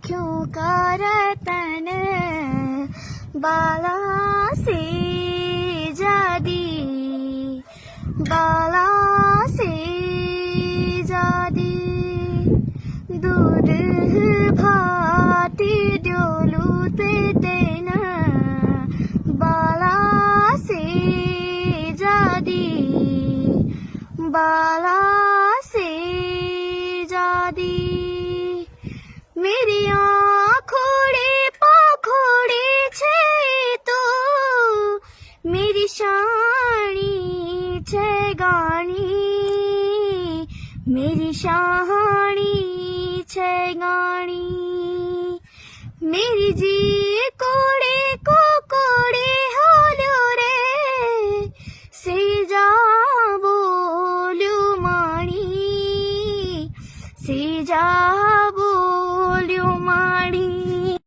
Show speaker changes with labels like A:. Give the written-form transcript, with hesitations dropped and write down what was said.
A: आँखों का रतन बाला से जादी बाला से जादी दूध भाती डोलू तेना बाला से जादी बाला से जादी मेरी आँखोड़े पाखोड़े छे तो मेरी शानी छे गानी मेरी शानी छे गानी मेरी जी कोड़े को कोड़े होलो रे से जा बोलू माणी से जा